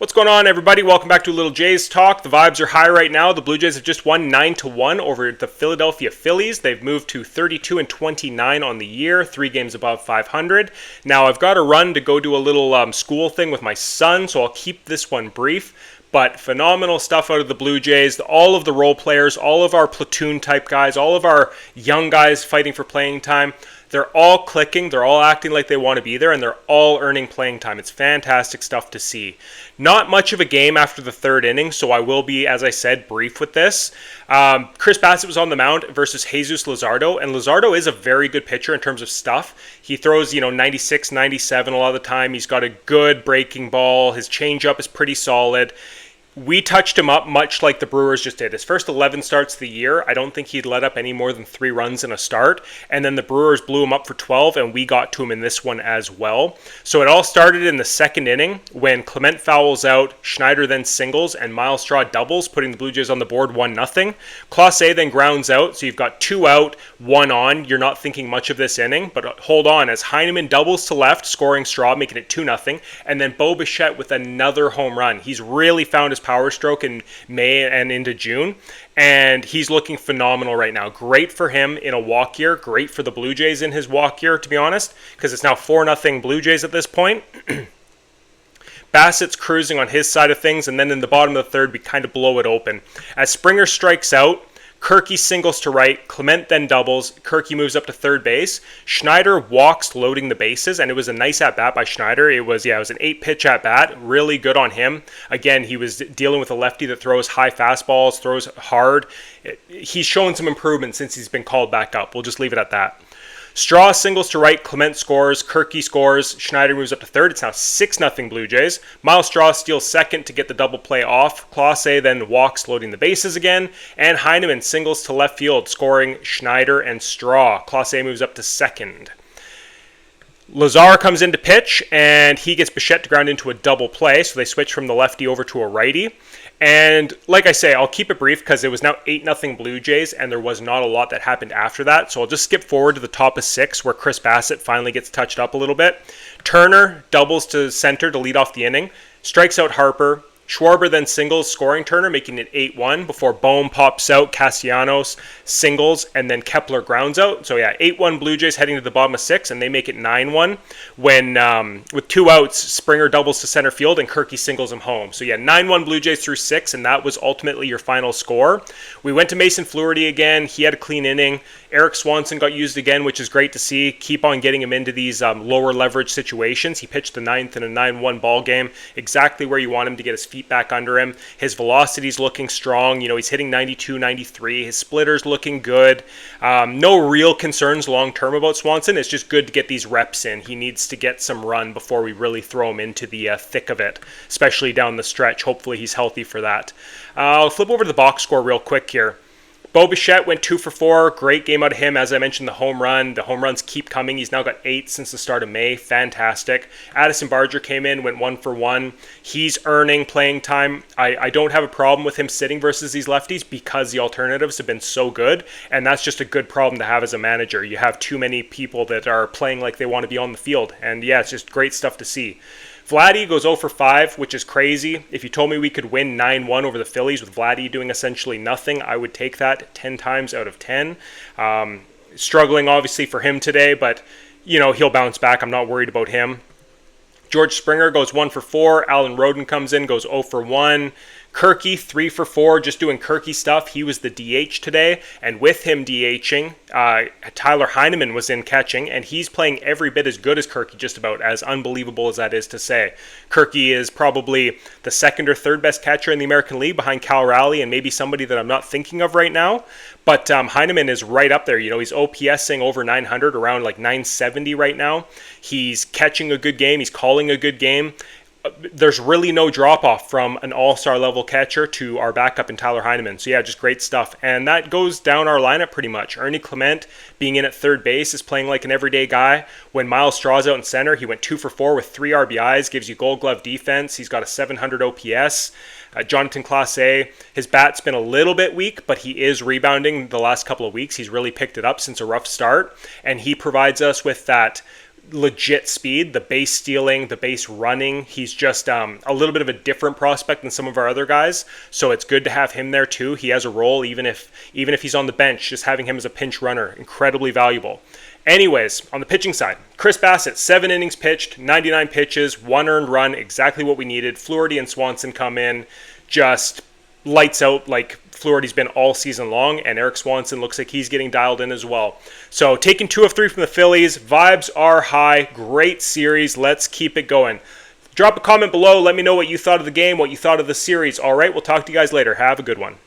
What's going on, everybody? Welcome back to a little Jays talk. The vibes are high right now. The Blue Jays have just won 9-1 over the Philadelphia Phillies. They've moved to 32-29 on the year, 3 games above 500. Now, I've got a run to go do a little school thing with my son, so I'll keep this one brief. But phenomenal stuff out of the Blue Jays. All of the role players, all of our platoon type guys, all of our young guys fighting for playing time. They're all clicking, they're all acting like they want to be there, and they're all earning playing time. It's fantastic stuff to see. Not much of a game after the third inning, so I will be, as I said, brief with this. Chris Bassitt was on the mound versus Jesus Luzardo, and Luzardo is a very good pitcher in terms of stuff. He throws, 96, 97 a lot of the time. He's got a good breaking ball. His changeup is pretty solid. We touched him up much like the Brewers just did. His first 11 starts of the year, I don't think he'd let up any more than 3 runs in a start. And then the Brewers blew him up for 12, and we got to him in this one as well. So it all started in the second inning when Clement fouls out, Schneider then singles, and Miles Straw doubles, putting the Blue Jays on the board 1-0. Clase then grounds out, so you've got 2 out, 1 on. You're not thinking much of this inning, but hold on, as Heineman doubles to left, scoring Straw, making it 2-0. And then Bo Bichette with another home run. He's really found his power stroke in May and into June, and he's looking phenomenal right now. Great for him in a walk year, great for the Blue Jays in his walk year, to be honest, because it's now 4-0 Blue Jays at this point. Bassitt's cruising on his side of things, and then in the bottom of the third, we kind of blow it open. As Springer strikes out, Kirky singles to right, Clement then doubles, Kirky moves up to third base. Schneider walks loading the bases, and it was a nice at-bat by Schneider. It was an 8-pitch at-bat, really good on him. Again, he was dealing with a lefty that throws high fastballs, throws hard. He's shown some improvement since he's been called back up. We'll just leave it at that. Straw singles to right, Clement scores, Kirky scores, Schneider moves up to third. It's now 6-0 Blue Jays. Miles Straw steals second to get the double play off. Clase then walks loading the bases again, and Heineman singles to left field, scoring Schneider and Straw. Clase moves up to second. Lazar comes in to pitch, and he gets Bichette to ground into a double play, so they switch from the lefty over to a righty. And like I say, I'll keep it brief because it was now 8-0 Blue Jays, and there was not a lot that happened after that. So I'll just skip forward to the top of 6 where Chris Bassitt finally gets touched up a little bit. Turner doubles to center to lead off the inning, strikes out Harper. Schwarber then singles, scoring Turner, making it 8-1 before Bohm pops out, Castellanos singles, and then Kepler grounds out. So 8-1 Blue Jays heading to the bottom of 6, and they make it 9-1 when, with 2 outs, Springer doubles to center field and Kirky singles him home. So 9-1 Blue Jays through 6, and that was ultimately your final score. We went to Mason Fluharty again. He had a clean inning. Eric Swanson got used again, which is great to see. Keep on getting him into these lower leverage situations. He pitched the 9th in a 9-1 ball game, exactly where you want him to get his feet back under him. His velocity's looking strong. He's hitting 92, 93. His splitter's looking good. No real concerns long-term about Swanson. It's just good to get these reps in. He needs to get some run before we really throw him into the thick of it, especially down the stretch. Hopefully he's healthy for that. I'll flip over to the box score real quick here. Bo Bichette went 2 for 4. Great game out of him. As I mentioned, the home run. The home runs keep coming. He's now got 8 since the start of May. Fantastic. Addison Barger came in, went 1 for 1. He's earning playing time. I don't have a problem with him sitting versus these lefties because the alternatives have been so good, and that's just a good problem to have as a manager. You have too many people that are playing like they want to be on the field, and it's just great stuff to see. Vladdy goes 0 for 5, which is crazy. If you told me we could win 9-1 over the Phillies with Vladdy doing essentially nothing, I would take that 10 times out of 10. Struggling, obviously, for him today, but, he'll bounce back. I'm not worried about him. George Springer goes 1 for 4. Alan Roden comes in, goes 0 for 1. Kirky, 3 for 4, just doing Kirky stuff. He was the DH today, and with him DHing, Tyler Heineman was in catching, and he's playing every bit as good as Kirky, just about, as unbelievable as that is to say. Kirky is probably the second or third best catcher in the American League behind Cal Raleigh and maybe somebody that I'm not thinking of right now, but Heineman is right up there. He's OPSing over 900, around like 970 right now. He's catching a good game. He's calling a good game. There's really no drop-off from an all-star level catcher to our backup in Tyler Heineman. So just great stuff. And that goes down our lineup pretty much. Ernie Clement, being in at third base, is playing like an everyday guy. When Miles Straw's out in center, he went 2 for 4 with 3 RBIs, gives you gold glove defense. He's got a 700 OPS. Jonathan Clase, his bat's been a little bit weak, but he is rebounding the last couple of weeks. He's really picked it up since a rough start, and he provides us with that legit speed, the base stealing, the base running. He's just a little bit of a different prospect than some of our other guys. So it's good to have him there too. He has a role, even if he's on the bench. Just having him as a pinch runner, incredibly valuable. Anyways, on the pitching side, Chris Bassett, 7 innings pitched, 99 pitches, 1 earned run, exactly what we needed. Flaherty and Swanson come in, just lights out like Flaherty's been all season long, and Eric Swanson looks like he's getting dialed in as well. So taking 2 of 3 from the Phillies, vibes are high, great series, let's keep it going. Drop a comment below, let me know what you thought of the game, what you thought of the series. All right, we'll talk to you guys later. Have a good one.